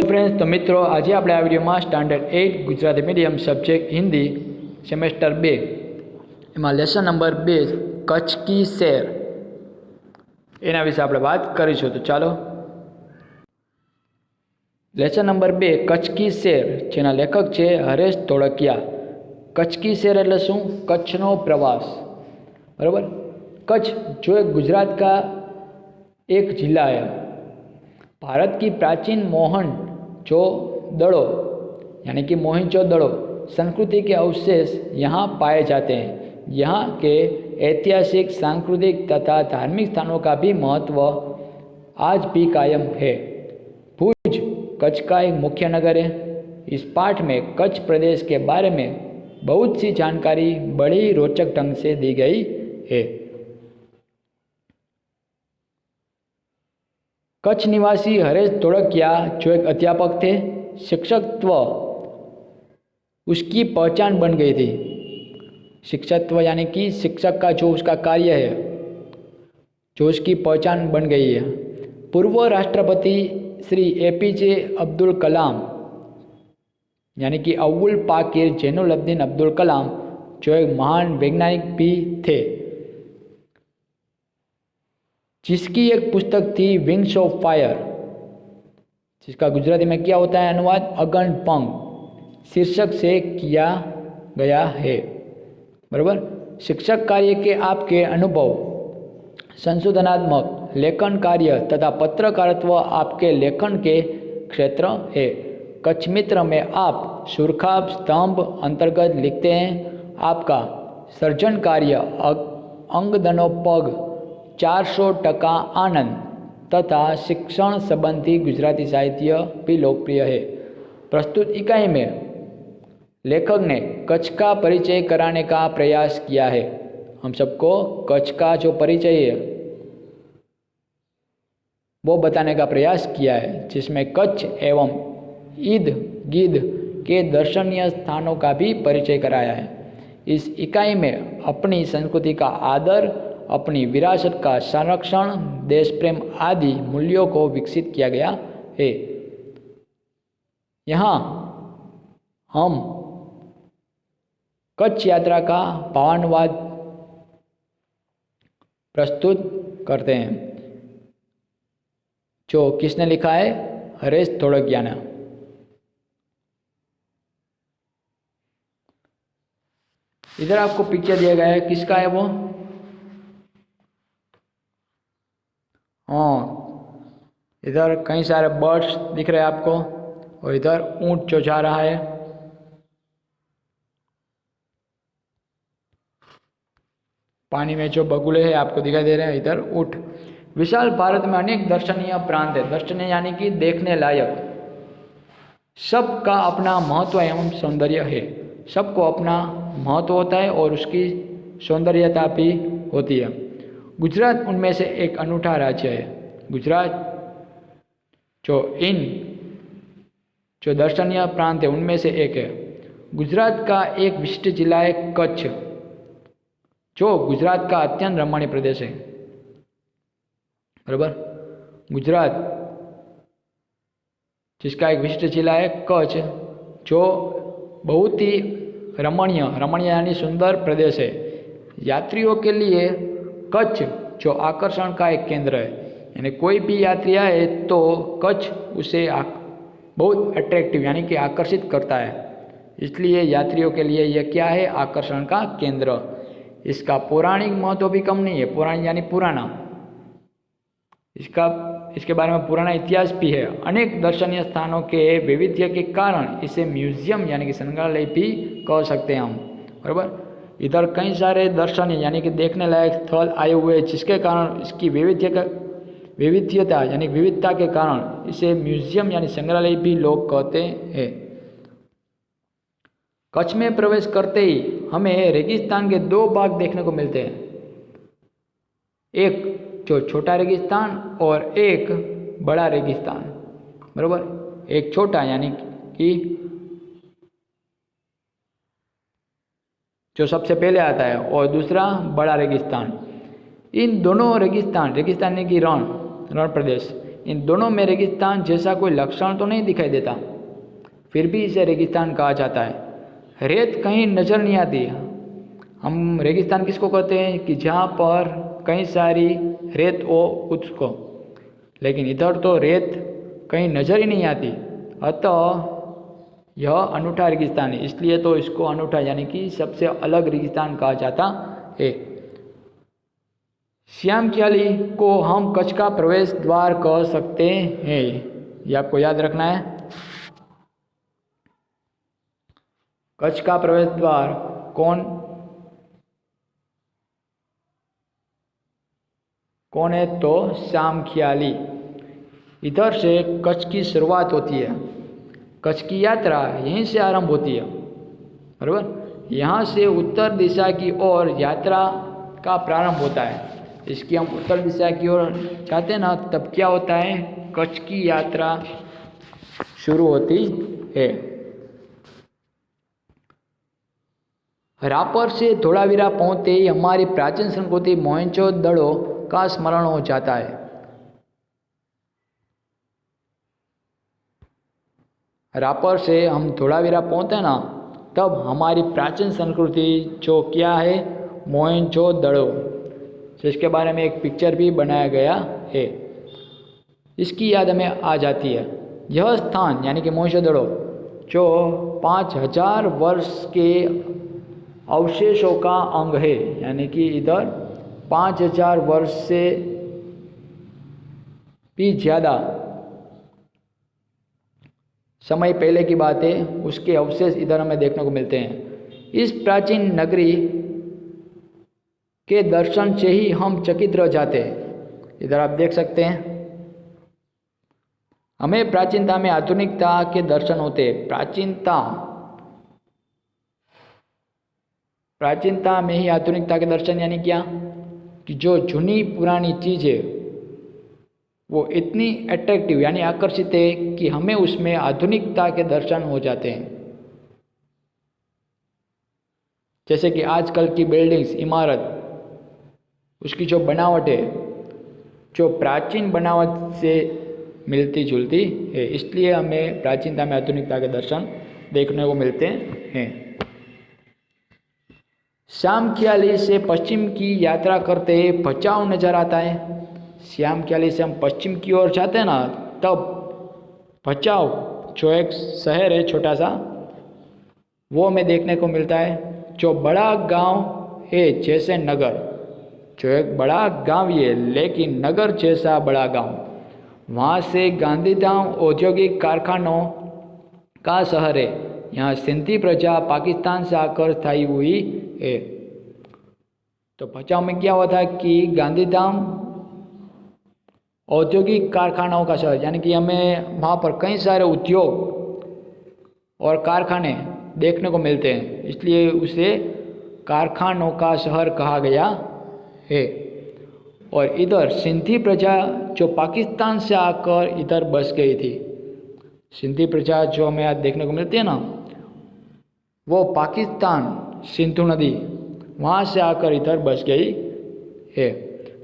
Friends, तो मित्रों आज आप आ विडियो में standard 8 Gujarati medium subject Hindi semester 2 एम लेसन नंबर 2 कच्छ की सैर एना विषे आप बात करीशुं। तो चलो लेसन नंबर 2 कच्छ की सैर जेना लेखक है हरेश धोळकिया। कच्छ की सैर एटले शुं? कच्छनो प्रवास। बराबर। कच्छ जो एक गुजरात का एक जिला है। भारत की प्राचीन मोहन जो दड़ो यानी कि मोहनजोदड़ो संस्कृति के अवशेष यहाँ पाए जाते हैं। यहाँ के ऐतिहासिक, सांस्कृतिक तथा धार्मिक स्थानों का भी महत्व आज भी कायम है। भुज कच्छ का एक मुख्य नगर है। इस पाठ में कच्छ प्रदेश के बारे में बहुत सी जानकारी बड़ी रोचक ढंग से दी गई है। कच्छ निवासी हरेश धोळकिया जो एक अध्यापक थे, शिक्षकत्व उसकी पहचान बन गई थी। शिक्षकत्व यानी कि शिक्षक का जो उसका कार्य है, जो उसकी पहचान बन गई है। पूर्व राष्ट्रपति श्री एपीजे अब्दुल कलाम यानी कि अवुल पाकीर जैनुलब्दीन अब्दुल कलाम जो एक महान वैज्ञानिक भी थे, जिसकी एक पुस्तक थी विंग्स ऑफ फायर, जिसका गुजराती में क्या होता है अनुवाद अगन पंख शीर्षक से किया गया है। बराबर। शिक्षक कार्य के आपके अनुभव, संशोधनात्मक लेखन कार्य तथा पत्रकारित्व आपके लेखन के क्षेत्र है। कच्छ मित्र में आप सुरखा स्तंभ अंतर्गत लिखते हैं। आपका सर्जन कार्य अंगदनो पग 400% आनंद तथा शिक्षण संबंधी गुजराती साहित्य भी लोकप्रिय है। प्रस्तुत इकाई में लेखक ने कच्छ का परिचय कराने का प्रयास किया है। हम सबको कच्छ का जो परिचय है वो बताने का प्रयास किया है, जिसमें कच्छ एवं ईद गिद्ध के दर्शनीय स्थानों का भी परिचय कराया है। इस इकाई में अपनी संस्कृति का आदर, अपनी विरासत का संरक्षण, देश प्रेम आदि मूल्यों को विकसित किया गया है। यहाँ हम कच्छ यात्रा का भावानुवाद प्रस्तुत करते हैं, जो किसने लिखा है? हरेश धोळकिया ने। इधर आपको पिक्चर दिया गया है, किसका है वो? हाँ, इधर कई सारे बर्ड्स दिख रहे हैं आपको, और इधर ऊंट जो जा रहा है। पानी में जो बगुले हैं आपको दिखाई दे रहे हैं, इधर ऊंट। विशाल भारत में अनेक दर्शनीय प्रांत है। दर्शनीय यानी कि देखने लायक। सबका अपना महत्व एवं सौंदर्य है। सबको अपना महत्व होता है और उसकी सौंदर्यता भी होती है। गुजरात उनमें से एक अनूठा राज्य है। गुजरात जो दर्शनीय प्रांत है उनमें से एक है। गुजरात का एक विशिष्ट जिला है कच्छ, जो गुजरात का अत्यंत रमणीय प्रदेश है। बराबर। गुजरात जिसका एक विशिष्ट जिला है कच्छ, जो बहुत ही रमणीय यानी सुंदर प्रदेश है। यात्रियों के लिए कच्छ जो आकर्षण का एक केंद्र है। यानी कोई भी यात्री आए तो कच्छ उसे बहुत अट्रैक्टिव यानी कि आकर्षित करता है। इसलिए यात्रियों के लिए यह क्या है? आकर्षण का केंद्र। इसका पौराणिक महत्व भी कम नहीं है। पौराणिक यानी पुराना, इसके बारे में पुराना इतिहास भी है। अनेक दर्शनीय स्थानों के वैविध्य के कारण इसे म्यूजियम यानी कि संग्रहालय भी कह सकते हैं हम। बराबर। इधर कई सारे दर्शनीय यानी कि देखने लायक स्थल आए हुए हैं, जिसके कारण इसकी विविधता यानी विविधता के कारण इसे म्यूजियम यानी संग्रहालय भी लोग कहते हैं। कच्छ में प्रवेश करते ही हमें रेगिस्तान के 2 भाग देखने को मिलते हैं। एक जो छोटा रेगिस्तान और एक बड़ा रेगिस्तान। बराबर। एक छोटा यानी कि जो सबसे पहले आता है, और दूसरा बड़ा रेगिस्तान। इन दोनों रेगिस्तान यानी कि रण प्रदेश, इन दोनों में रेगिस्तान जैसा कोई लक्षण तो नहीं दिखाई देता, फिर भी इसे रेगिस्तान कहा जाता है। रेत कहीं नज़र नहीं आती। हम रेगिस्तान किसको कहते हैं कि जहाँ पर कई सारी रेत हो उसको, लेकिन इधर तो रेत कहीं नज़र ही नहीं आती, अतः यह अनूठा रेगिस्तान है, इसलिए तो इसको अनूठा यानी कि सबसे अलग रेगिस्तान कहा जाता है। श्याम ख्याली को हम कच्छ का प्रवेश द्वार कह सकते हैं, ये आपको याद रखना है। कच्छ का प्रवेश द्वार कौन है तो श्याम ख्याली। इधर से कच्छ की शुरुआत होती है, कच्छ की यात्रा यहीं से आरंभ होती है, बराबर। यहाँ से उत्तर दिशा की ओर यात्रा का प्रारंभ होता है। इसकी हम उत्तर दिशा की ओर जाते हैं ना, तब क्या होता है, कच्छ की यात्रा शुरू होती है। रापर से धोलावीरा पहुँचते ही हमारी प्राचीन संस्कृति मोहनजोदड़ो का स्मरण हो जाता है। रापर से हम धोलावीरा पहुँचते हैं ना, तब हमारी प्राचीन संस्कृति जो क्या है, मोहनजोदड़ो, जिसके बारे में एक पिक्चर भी बनाया गया है, इसकी याद हमें आ जाती है। यह स्थान यानी कि मोहनजोदड़ो जो 5000 वर्ष के अवशेषों का अंग है, यानी कि इधर 5000 वर्ष से भी ज़्यादा समय पहले की बात है, उसके अवशेष इधर हमें देखने को मिलते हैं। इस प्राचीन नगरी के दर्शन से ही हम चकित रह जाते हैं। इधर आप देख सकते हैं, हमें प्राचीनता में आधुनिकता के दर्शन होते हैं। प्राचीनता में ही आधुनिकता के दर्शन यानी क्या, कि जो जूनी पुरानी चीज़ है वो इतनी अट्रैक्टिव यानी आकर्षित है कि हमें उसमें आधुनिकता के दर्शन हो जाते हैं। जैसे कि आजकल की बिल्डिंग्स, इमारत, उसकी जो बनावट है, जो प्राचीन बनावट से मिलती जुलती है, इसलिए हमें प्राचीनता में आधुनिकता के दर्शन देखने को मिलते हैं। श्याम ख्याली से पश्चिम की यात्रा करते ही भचाऊ नजर आता है। श्याम ख्याली से हम पश्चिम की ओर जाते हैं ना, तब भचाऊ जो एक शहर है छोटा सा, वो हमें देखने को मिलता है। जो बड़ा गांव है जैसे नगर, जो एक बड़ा गांव ही है लेकिन नगर जैसा बड़ा गांव, वहाँ से गांधीधाम औद्योगिक कारखानों का शहर है। यहाँ सिंधी प्रजा पाकिस्तान से आकर स्थायी हुई है। तो भचाऊ में क्या हुआ था कि गांधीधाम औद्योगिक कारखानों का शहर, यानी कि हमें वहाँ पर कई सारे उद्योग और कारखाने देखने को मिलते हैं, इसलिए उसे कारखानों का शहर कहा गया है। और इधर सिंधी प्रजा जो पाकिस्तान से आकर इधर बस गई थी, सिंधी प्रजा जो हमें आज देखने को मिलती है ना, वो पाकिस्तान सिंधु नदी वहाँ से आकर इधर बस गई है।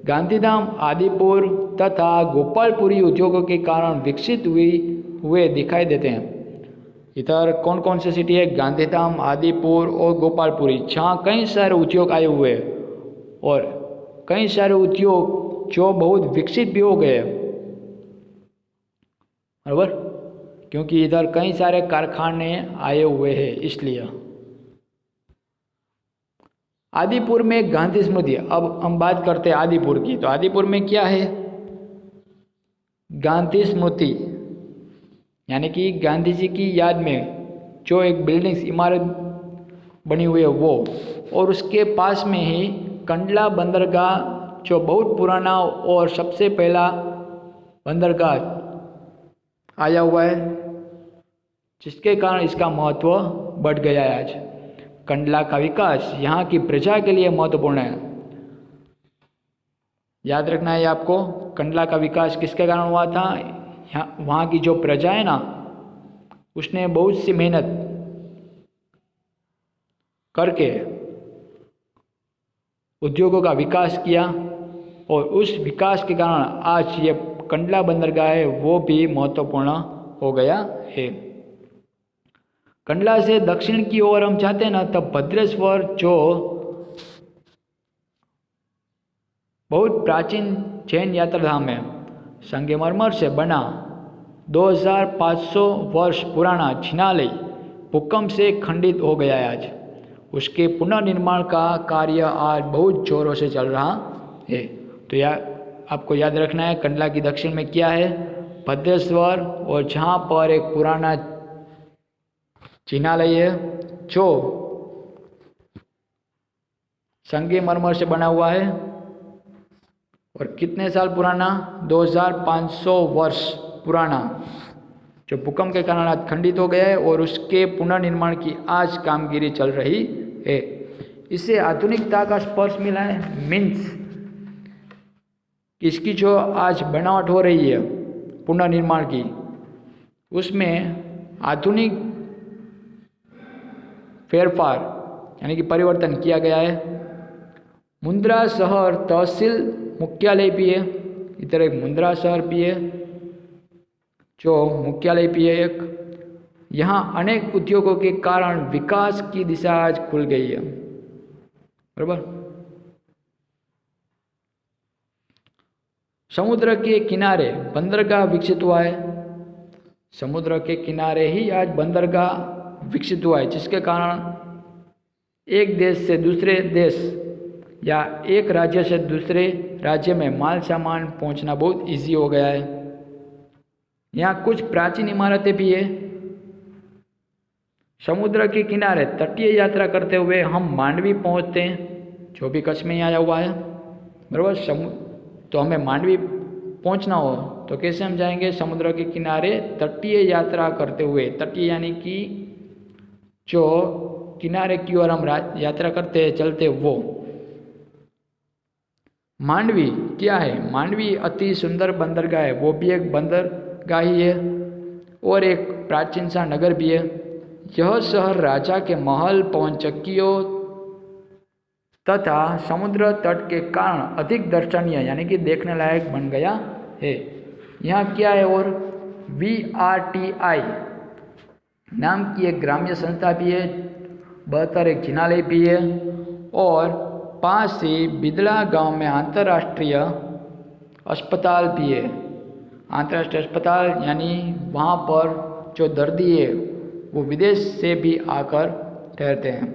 गांधीधाम आदिपुर तथा गोपालपुरी उद्योगों के कारण विकसित हुए दिखाई देते हैं। इधर कौन कौन से सिटी है, गांधीधाम, आदिपुर और गोपालपुरी, जहाँ कई सारे उद्योग आए हुए हैं और कई सारे उद्योग जो बहुत विकसित भी हो गए, बराबर, क्योंकि इधर कई सारे कारखाने आए हुए हैं इसलिए। आदिपुर में गांधी स्मृति, अब हम बात करते हैं आदिपुर की, तो आदिपुर में क्या है, गांधी स्मृति यानी कि गांधी जी की याद में जो एक बिल्डिंग्स, इमारत बनी हुई है वो, और उसके पास में ही कंडला बंदरगाह जो बहुत पुराना और सबसे पहला बंदरगाह आया हुआ है, जिसके कारण इसका महत्व बढ़ गया है। आज कंडला का विकास यहाँ की प्रजा के लिए महत्वपूर्ण है। याद रखना है आपको, कंडला का विकास किसके कारण हुआ था, यहाँ वहाँ की जो प्रजा है ना, उसने बहुत सी मेहनत करके उद्योगों का विकास किया और उस विकास के कारण आज ये कंडला बंदरगाह है वो भी महत्वपूर्ण हो गया है। कंडला से दक्षिण की ओर हम जाते हैं ना, तब भद्रेश्वर जो बहुत प्राचीन जैन यात्रा धाम है, संगमरमर से बना 2500 वर्ष पुराना जिनालय भूकंप से खंडित हो गया है आज। उसके पुनर्निर्माण का कार्य आज बहुत जोरों से चल रहा है। तो आपको याद रखना है कंडला की दक्षिण में क्या है, भद्रेश्वर, और जहाँ पर एक पुराना जिनालय है जो संगमरमर से बना हुआ है और कितने साल पुराना, 2500 वर्ष पुराना, जो भूकंप के कारण आज खंडित हो गया है और उसके पुनर्निर्माण की आज कामगिरी चल रही है। इससे आधुनिकता का स्पर्श मिला है, मीन्स इसकी जो आज बनावट हो रही है पुनर्निर्माण की, उसमें आधुनिक फेरफार यानी कि परिवर्तन किया गया है। मुंद्रा शहर तहसील मुख्यालय भी है, इधर एक मुंद्रा शहर भी है जो मुख्यालय भी है एक। यहाँ अनेक उद्योगों के कारण विकास की दिशा आज खुल गई है, बराबर। समुद्र के किनारे बंदरगाह विकसित हुआ है, समुद्र के किनारे ही आज बंदरगाह विकसित हुआ है, जिसके कारण एक देश से दूसरे देश या एक राज्य से दूसरे राज्य में माल सामान पहुंचना बहुत इजी हो गया है। यहाँ कुछ प्राचीन इमारतें भी है। समुद्र के किनारे तटीय यात्रा करते हुए हम मांडवी पहुंचते हैं, जो भी कच्छ में ही आया हुआ है, बराबर। तो हमें मांडवी पहुंचना हो तो कैसे हम जाएंगे, समुद्र के किनारे तटीय यात्रा करते हुए। तटीय यानी कि जो किनारे की ओर हम यात्रा करते हैं, चलते, वो। मांडवी क्या है, मांडवी अति सुंदर बंदरगाह है, वो भी एक बंदरगाह ही है और एक प्राचीन सा नगर भी है। यह शहर राजा के महल, पवन चक्कियों तथा समुद्र तट के कारण अधिक दर्शनीय यानी कि देखने लायक बन गया है। यहाँ क्या है, और VRTI नाम की एक ग्राम्य संस्था भी है, 72 एक जिनालय भी है और पास ही बिदला गांव में अंतर्राष्ट्रीय अस्पताल भी है। अंतर्राष्ट्रीय अस्पताल यानी वहाँ पर जो दर्दी है वो विदेश से भी आकर ठहरते हैं।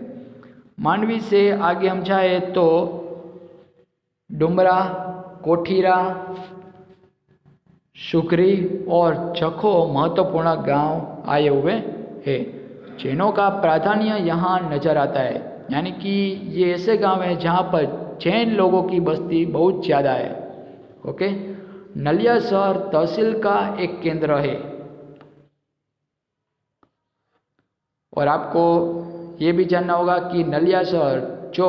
मांडवी से आगे हम जाए तो डुमरा, कोठीरा, सुखरी और चखो महत्वपूर्ण गांव आए हुए हैं। जैनों का प्राधान्य यहाँ नजर आता है, यानी कि ये ऐसे गांव हैं जहाँ पर जैन लोगों की बस्ती बहुत ज़्यादा है। ओके, नलिया शहर तहसील का एक केंद्र है और आपको ये भी जानना होगा कि नलिया शहर जो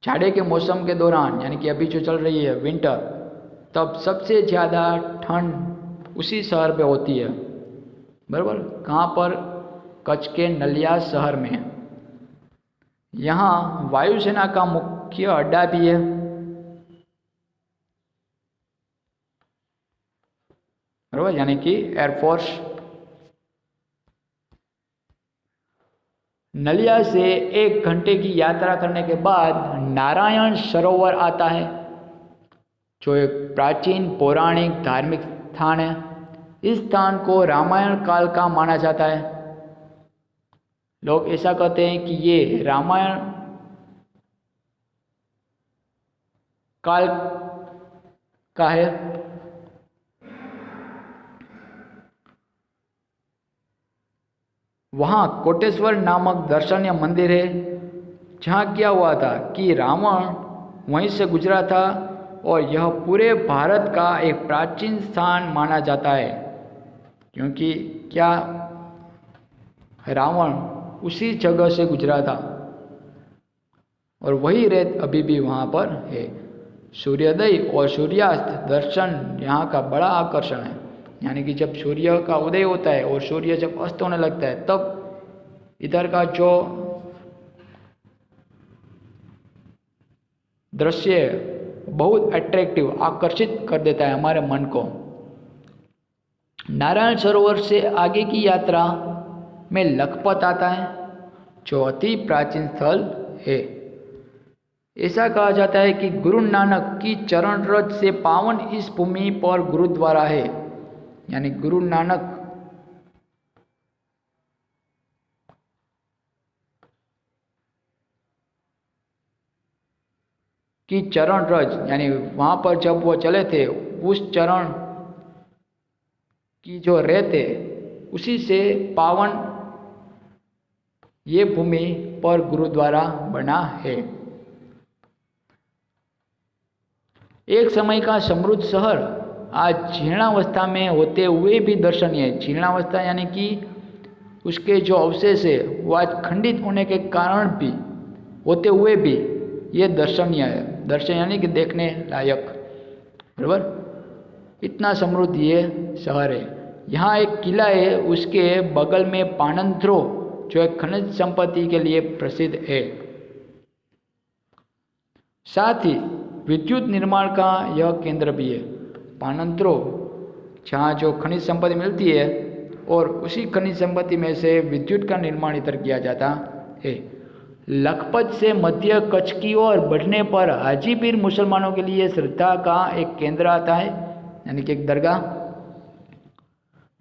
जाड़े के मौसम के दौरान यानी कि अभी जो चल रही है विंटर, तब सबसे ज़्यादा ठंड उसी शहर पे होती है, बराबर। कहाँ पर, कच्छ के नलिया शहर में। यहाँ वायुसेना का मुख्य अड्डा भी है, बराबर, यानी कि एयरफोर्स। नलिया से 1 घंटे की यात्रा करने के बाद नारायण सरोवर आता है, जो एक प्राचीन पौराणिक धार्मिक स्थान है। इस स्थान को रामायण काल का माना जाता है। लोग ऐसा कहते हैं कि ये रामायण काल का है। वहाँ कोटेश्वर नामक दर्शनीय मंदिर है, जहाँ क्या हुआ था कि रावण वहीं से गुजरा था और यह पूरे भारत का एक प्राचीन स्थान माना जाता है, क्योंकि क्या रावण उसी जगह से गुजरा था और वही रेत अभी भी वहाँ पर है। सूर्योदय और सूर्यास्त दर्शन यहाँ का बड़ा आकर्षण है, यानी कि जब सूर्य का उदय होता है और सूर्य जब अस्त होने लगता है, तब इधर का जो दृश्य बहुत अट्रैक्टिव, आकर्षित कर देता है हमारे मन को। नारायण सरोवर से आगे की यात्रा में लखपत आता है, जो अति प्राचीन स्थल है। ऐसा कहा जाता है कि गुरु नानक की चरण रज से पावन इस भूमि पर गुरुद्वारा है, यानी गुरु नानक की चरण रज, यानी वहाँ पर जब वो चले थे उस चरण की जो रेत है उसी से पावन ये भूमि पर गुरुद्वारा बना है। एक समय का समृद्ध शहर आज जीर्णावस्था में होते हुए भी दर्शनीय है। जीर्णावस्था यानी कि उसके जो अवशेष है वो आज खंडित होने के कारण भी होते हुए भी ये दर्शनीय है। दर्शन यानी कि देखने लायक, बराबर। इतना समृद्ध ये शहर है। यहाँ एक किला है, उसके बगल में पानंथ्रो जो एक खनिज संपत्ति के लिए प्रसिद्ध है। साथ ही विद्युत निर्माण का यह केंद्र भी है। पानंथ्रो जहाँ जो खनिज संपत्ति मिलती है और उसी खनिज संपत्ति में से विद्युत का निर्माण इधर किया जाता है। लखपत से मध्य कच्छ की ओर बढ़ने पर हाजीपीर मुसलमानों के लिए श्रद्धा का एक केंद्र आता है, यानी कि एक दरगाह।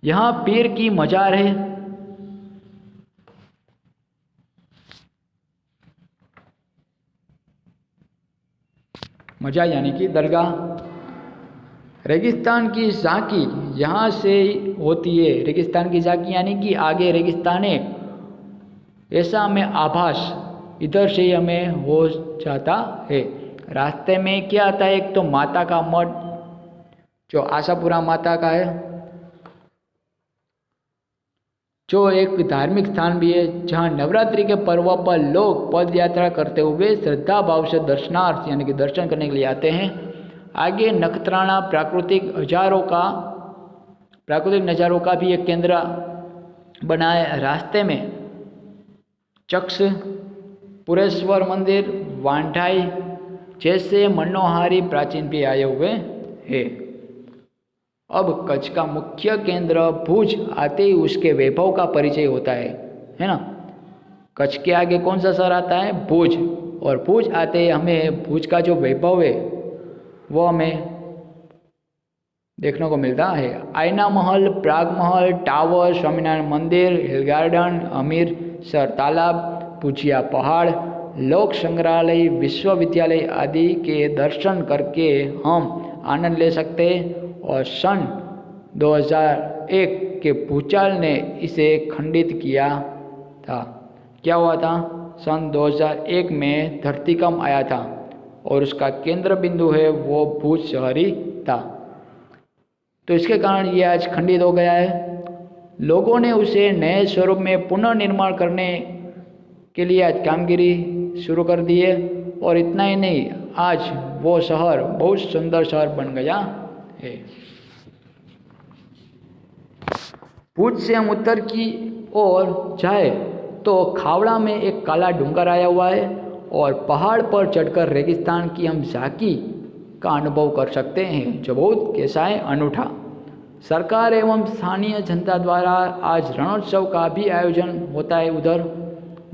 यहाँ पीर की मजार है। मजार यानी कि दरगाह। रेगिस्तान की झांकी यहाँ से होती है। रेगिस्तान की झांकी यानी कि आगे रेगिस्तान है ऐसा हमें आभास इधर से हमें हो जाता है। रास्ते में क्या आता है, एक तो माता का मठ जो आशापुरा माता का है, जो एक धार्मिक स्थान भी है जहाँ नवरात्रि के पर्व पर लोग पद यात्रा करते हुए श्रद्धा भाव से दर्शनार्थ यानी कि दर्शन करने के लिए आते हैं। आगे नखत्राना प्राकृतिक नज़ारों का भी एक केंद्र बना है। रास्ते में चक्ष, पुरेश्वर मंदिर, वांठाई जैसे मनोहारी प्राचीन भी आए हुए हैं। अब कच्छ का मुख्य केंद्र भुज आते ही उसके वैभव का परिचय होता है ना। कच्छ के आगे कौन सा शहर आता है, भुज, और भुज आते ही हमें भुज का जो वैभव है वो हमें देखने को मिलता है। आईना महल, प्राग महल, टावर, स्वामीनारायण मंदिर, हिल गार्डन, अमीरसर तालाब, भुजिया पहाड़, लोक संग्रहालय, विश्वविद्यालय आदि के दर्शन करके हम आनंद ले सकते हैं। और सन 2001 के भूचाल ने इसे खंडित किया था। क्या हुआ था, सन 2001 में धरतीकंप आया था और उसका केंद्र बिंदु है वो भुज शहरी था। तो इसके कारण ये आज खंडित हो गया है। लोगों ने उसे नए स्वरूप में पुनर्निर्माण करने के लिए आज कामगिरी शुरू कर दी है। और इतना ही नहीं, आज वो शहर बहुत सुंदर शहर बन गया है। भुज से हम उत्तर की ओर जाए तो खावड़ा में एक काला डूंगर आया हुआ है और पहाड़ पर चढ़कर रेगिस्तान की हम झांकी का अनुभव कर सकते हैं, जो बहुत कैसा है, अनूठा। सरकार एवं स्थानीय जनता द्वारा आज रणोत्सव का भी आयोजन होता है उधर,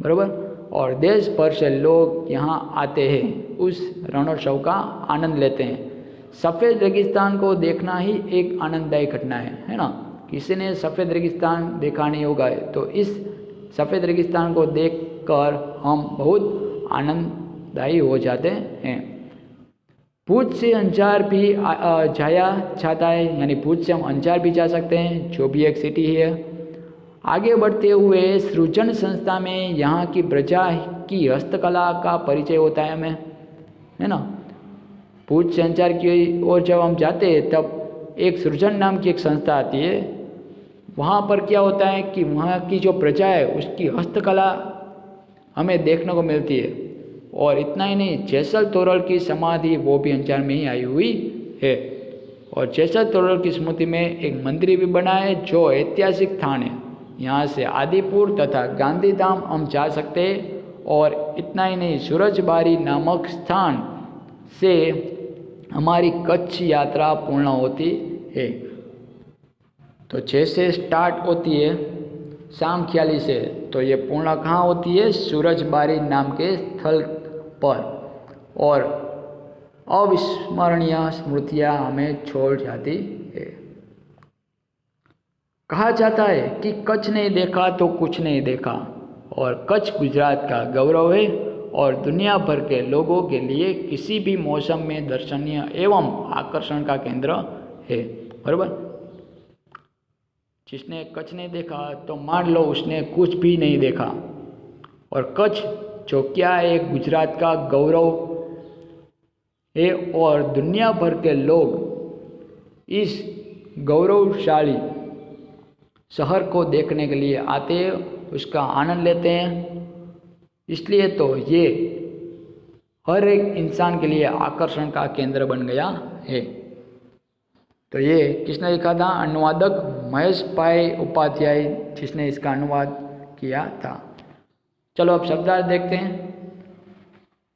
बराबर। और देश भर से लोग यहाँ आते हैं, उस रणोत्सव का आनंद लेते हैं। सफ़ेद रेगिस्तान को देखना ही एक आनंददायी घटना है ना। किसी ने सफ़ेद रेगिस्तान देखा नहीं होगा, तो इस सफ़ेद रेगिस्तान को देखकर हम बहुत आनंददायी हो जाते हैं। भुज से अंजार भी जाया जाता है, यानी भुज से हम अंजार भी जा सकते हैं, जो भी एक सिटी है। आगे बढ़ते हुए सृजन संस्था में यहाँ की प्रजा की हस्तकला का परिचय होता है हमें, है ना। भुज से अंजार की ओर जब हम जाते हैं तब एक सृजन नाम की एक संस्था आती है। वहाँ पर क्या होता है कि वहाँ की जो प्रजा है उसकी हस्तकला हमें देखने को मिलती है। और इतना ही नहीं, जैसल तोरल की समाधि वो भी अंजार में ही आई हुई है। और जैसल तोरल की स्मृति में एक मंदिर भी बना है जो ऐतिहासिक स्थान है। यहाँ से आदिपुर तथा गांधीधाम हम जा सकते हैं। और इतना ही नहीं, सूरजबारी नामक स्थान से हमारी कच्छ यात्रा पूर्ण होती है। तो जैसे स्टार्ट होती है शाम ख्याली से, तो ये पूर्ण कहाँ होती है? सूरजबारी नाम के स्थल पर। और अविस्मरणीय स्मृतियाँ हमें छोड़ जाती है। कहा जाता है कि कच्छ नहीं देखा तो कुछ नहीं देखा, और कच्छ गुजरात का गौरव है और दुनिया भर के लोगों के लिए किसी भी मौसम में दर्शनीय एवं आकर्षण का केंद्र है। बराबर। जिसने कच्छ नहीं देखा तो मान लो उसने कुछ भी नहीं देखा। और कच्छ जो क्या है, गुजरात का गौरव है और दुनिया भर के लोग इस गौरवशाली शहर को देखने के लिए आते हैं, उसका आनंद लेते हैं। इसलिए तो ये हर एक इंसान के लिए आकर्षण का केंद्र बन गया है। तो ये किसने लिखा था? अनुवादक महेश भाई उपाध्याय, जिसने इसका अनुवाद किया था। चलो अब शब्दार्थ देखते हैं।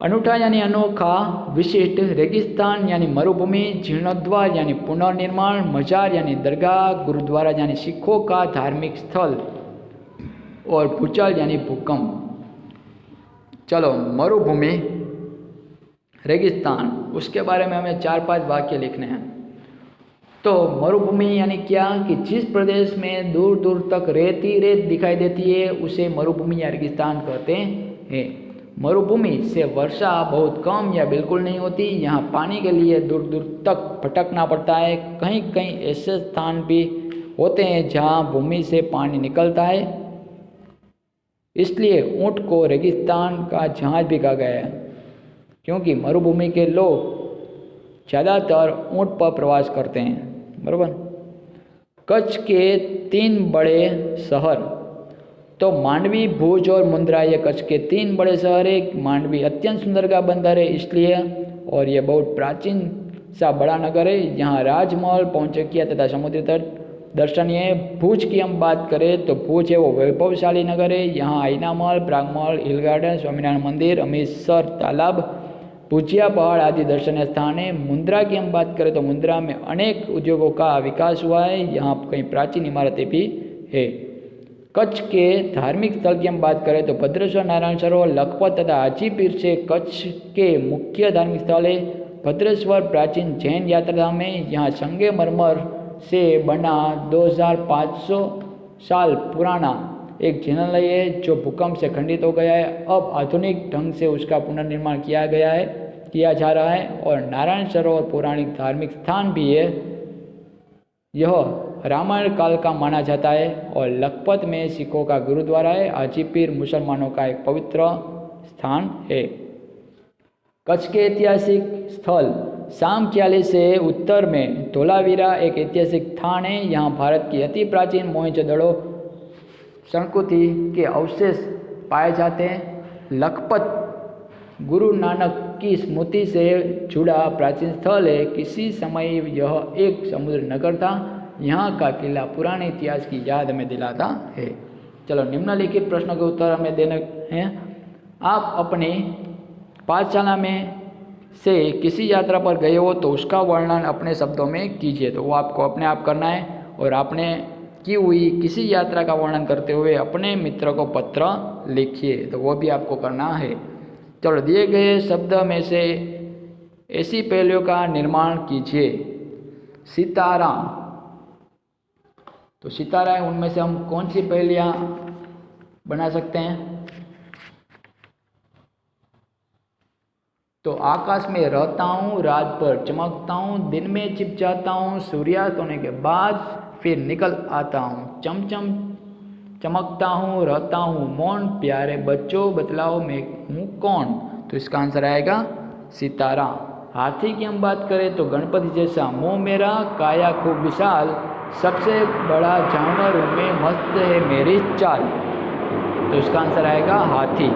अनूठा यानी अनोखा, विशिष्ट, रेगिस्तान यानी मरुभूमि, जीर्णोद्धार यानी पुनर्निर्माण, मजार यानी दरगाह, गुरुद्वारा यानी सिखों का धार्मिक स्थल, और भूचाल यानी भूकंप। चलो मरुभूमि, रेगिस्तान, उसके बारे में हमें 4-5 वाक्य लिखने हैं। तो मरुभूमि यानी क्या कि जिस प्रदेश में दूर दूर तक रेती रेत दिखाई देती है उसे मरुभूमि या रेगिस्तान कहते हैं। मरुभूमि से वर्षा बहुत कम या बिल्कुल नहीं होती। यहाँ पानी के लिए दूर दूर तक भटकना पड़ता है। कहीं कहीं ऐसे स्थान भी होते हैं जहाँ भूमि से पानी निकलता है। इसलिए ऊँट को रेगिस्तान का जहाज भी कहा गया है, क्योंकि मरुभूमि के लोग ज़्यादातर ऊँट पर प्रवास करते हैं। बराबर। कच्छ के 3 बड़े शहर, तो मांडवी, भुज और मुंद्रा, ये कच्छ के 3 बड़े शहर है। मांडवी अत्यंत सुंदर का बंदर है इसलिए, और ये बहुत प्राचीन सा बड़ा नगर है। यहाँ राजमहल, पौंचकिया तथा समुद्री तट दर्शनीय है। भुज की हम बात करें तो भुज है वो वैभवशाली नगर है। यहाँ आईना महल, प्रागमहल, हिल गार्डन, स्वामीनारायण मंदिर, अमृतसर तालाब, भुजिया पहाड़ आदि दर्शनीय स्थान है। मुंद्रा की हम बात करें तो मुंद्रा में अनेक उद्योगों का विकास हुआ है। यहाँ कई प्राचीन इमारतें भी है। कच्छ के धार्मिक स्थल की हम बात करें तो भद्रेश्वर, नारायण सरोवर, लखपत तथा हाजीपीर से कच्छ के मुख्य धार्मिक स्थल है। भद्रेश्वर प्राचीन जैन यात्राधाम है। यहाँ संगमरमर से बना 2500 साल पुराना एक जिनालय है जो भूकंप से खंडित हो गया है। अब आधुनिक ढंग से उसका पुनर्निर्माण किया जा रहा है। और नारायण सरोवर पौराणिक धार्मिक स्थान भी है। यह रामायण काल का माना जाता है। और लखपत में सिखों का गुरुद्वारा है। हाजीपीर मुसलमानों का एक पवित्र स्थान है। कच्छ के ऐतिहासिक स्थल शाम ख्याली से उत्तर में धोलावीरा एक ऐतिहासिक स्थान है। यहाँ भारत की अति प्राचीन मोहनजोदड़ो संस्कृति के अवशेष पाए जाते हैं। लखपत गुरु नानक की स्मृति से जुड़ा प्राचीन स्थल है। किसी समय यह एक समुद्र नगर था। यहाँ का किला पुराने इतिहास की याद हमें दिलाता है। चलो निम्नलिखित प्रश्नों के उत्तर हमें देने हैं। आप अपनी पाठशाला में से किसी यात्रा पर गए हो तो उसका वर्णन अपने शब्दों में कीजिए। तो वो आपको अपने आप करना है। और आपने की हुई किसी यात्रा का वर्णन करते हुए अपने मित्र को पत्र लिखिए, तो वो भी आपको करना है। चलो दिए गए शब्द में से ऐसी पहलियों का निर्माण कीजिए। सितारा, तो सितारा है, उनमें से हम कौन सी पहेलियाँ बना सकते हैं? तो आकाश में रहता हूँ, रात भर चमकता हूँ, दिन में छिप जाता हूँ, सूर्यास्त होने के बाद फिर निकल आता हूँ, चमचम चमकता हूँ, रहता हूँ मौन, प्यारे बच्चों बतलाओ मैं हूँ कौन? तो इसका आंसर आएगा सितारा। हाथी की हम बात करें तो गणपति जैसा मुँह मेरा, काया खूब विशाल, सबसे बड़ा जानवर हूँ मैं, मस्त है मेरी चाल। तो इसका आंसर आएगा हाथी।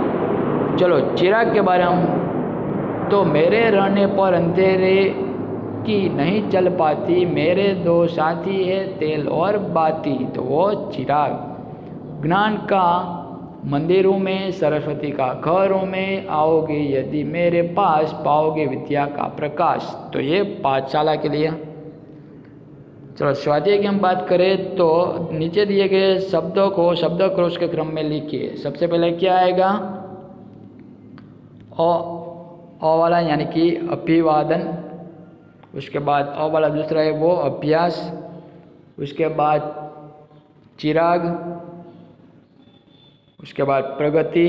चलो चिराग के बारे में, तो मेरे रहने पर अंधेरे की नहीं चल पाती, मेरे दो साथी है तेल और बाती, तो वो चिराग। ज्ञान का मंदिरों में सरस्वती का, घरों में आओगे यदि मेरे पास, पाओगे विद्या का प्रकाश। तो ये पाठशाला के लिए। चलो स्वाध्याय की हम बात करें तो नीचे दिए गए शब्दों को शब्दकोश के क्रम में लिखिए। सबसे पहले क्या आएगा? अ वाला यानी कि अभिवादन, उसके बाद अ वाला दूसरा है वो अभ्यास, उसके बाद चिराग, उसके बाद प्रगति,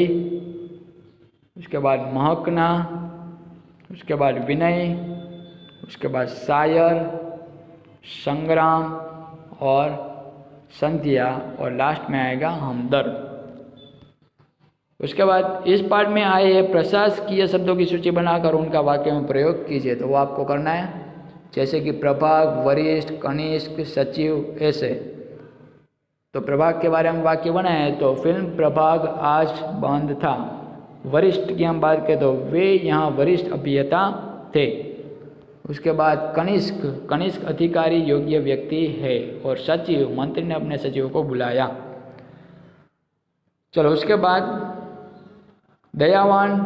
उसके बाद महकना, उसके बाद विनय, उसके बाद शायर, संग्राम और संध्या, और लास्ट में आएगा हमदर्द। उसके बाद इस पाठ में आए प्रशासकीय शब्दों की सूची बनाकर उनका वाक्य में प्रयोग कीजिए। तो वो आपको करना है, जैसे कि प्रभाग, वरिष्ठ, कनिष्ठ, सचिव, ऐसे। तो प्रभाग के बारे में वाक्य बनाए तो फिल्म प्रभाग आज बंद था। वरिष्ठ की हम बात करें तो वे यहाँ वरिष्ठ अभियंता थे। उसके बाद कनिष्क, कनिष्क अधिकारी योग्य व्यक्ति है, और सचिव, मंत्री ने अपने सचिव को बुलाया। चलो उसके बाद दयावान,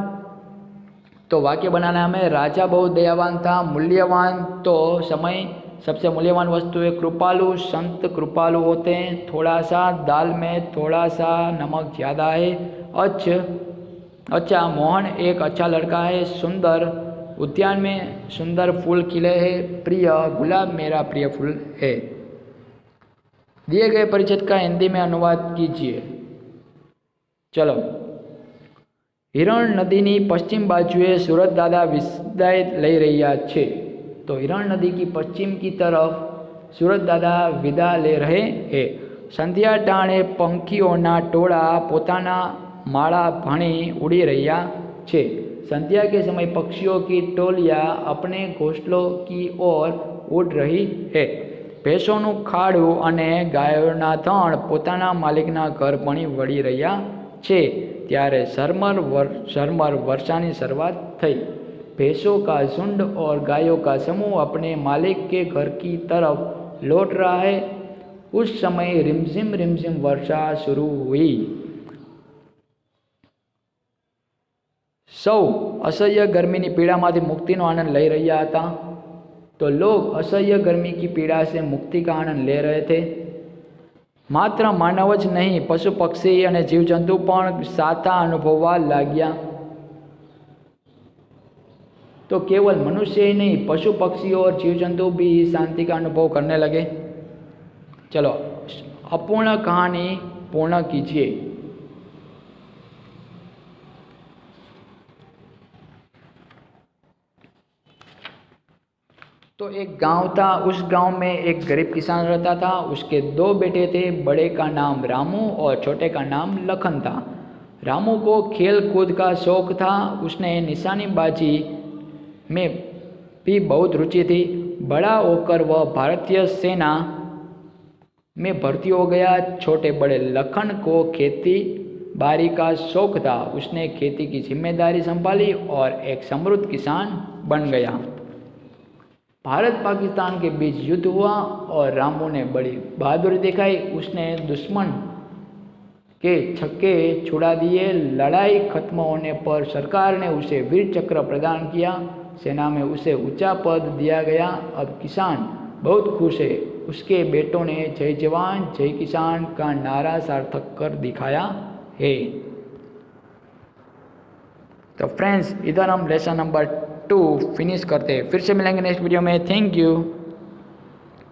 तो वाक्य बनाना हमें, राजा बहुत दयावान था। मूल्यवान, तो समय सबसे मूल्यवान वस्तु है। कृपालु, संत कृपालु होते हैं। थोड़ा सा, दाल में थोड़ा सा नमक ज़्यादा है। अच्छा, मोहन एक अच्छा लड़का है। सुंदर, उद्यान में सुंदर फूल खिले हैं। प्रिय, गुलाब मेरा प्रिय फूल है। दिए गए परिच्छेद का हिंदी में अनुवाद कीजिए। चलो, हिरण नदीनी पश्चिम बाजुए सूरत दादा विदाय લઈ રહ્યા છે। तो हिरण नदी की पश्चिम की तरफ सूरत दादा विदा ले रहे हैं। संध्या टाणे पंखीओना टोळा पोताना माळा भणी उड़ी रह्या छे। संध्या के समय पक्षियों की टोलियां अपने घोंसलों की ओर उड़ रही है। ભેંસોનું ખાડું અને ગાયોના થણ પોતાના માલિકના ઘર ભણી વળી રહ્યા છે। ત્યારે ઝરમર वर्षाની શરૂઆત થઈ। भैंसों का झुंड और गायों का समूह अपने मालिक के घर की तरफ लौट रहा है। उस समय रिमझिम वर्षा शुरू हुई। सौ असह्य गर्मीनी पीड़ामांथी मुक्तिनो आनंद लई रह्या हता। तो लोग असह्य गर्मी की पीड़ा से मुक्ति का आनंद ले रहे थे। मात्र मानव ज नहीं, पशु पक्षी और जीवजंतु पण साथा अनुभववा लाग्या। तो केवल मनुष्य ही नहीं, पशु पक्षी और जीवजंतु भी शांति का अनुभव करने लगे। चलो, अपूर्ण कहानी पूर्ण कीजिए। तो एक गांव था। उस गांव में एक गरीब किसान रहता था। उसके दो बेटे थे। बड़े का नाम रामू और छोटे का नाम लखन था। रामू को खेल कूद का शौक था। उसने निशानेबाजी में भी बहुत रुचि थी। बड़ा होकर वह भारतीय सेना में भर्ती हो गया। छोटे बड़े लखन को खेती बाड़ी का शौक था। उसने खेती की जिम्मेदारी संभाली और एक समृद्ध किसान बन गया। भारत पाकिस्तान के बीच युद्ध हुआ और रामू ने बड़ी बहादुरी दिखाई। उसने दुश्मन के छक्के छुड़ा दिए। लड़ाई खत्म होने पर सरकार ने उसे वीर चक्र प्रदान किया। सेना में उसे ऊंचा पद दिया गया। अब किसान बहुत खुश है। उसके बेटों ने जय जवान जय किसान का नारा सार्थक कर दिखाया है। तो फ्रेंड्स, इधर हम लेसन नंबर 2 फिनिश करते हैं। फिर से मिलेंगे नेक्स्ट वीडियो में। Thank you.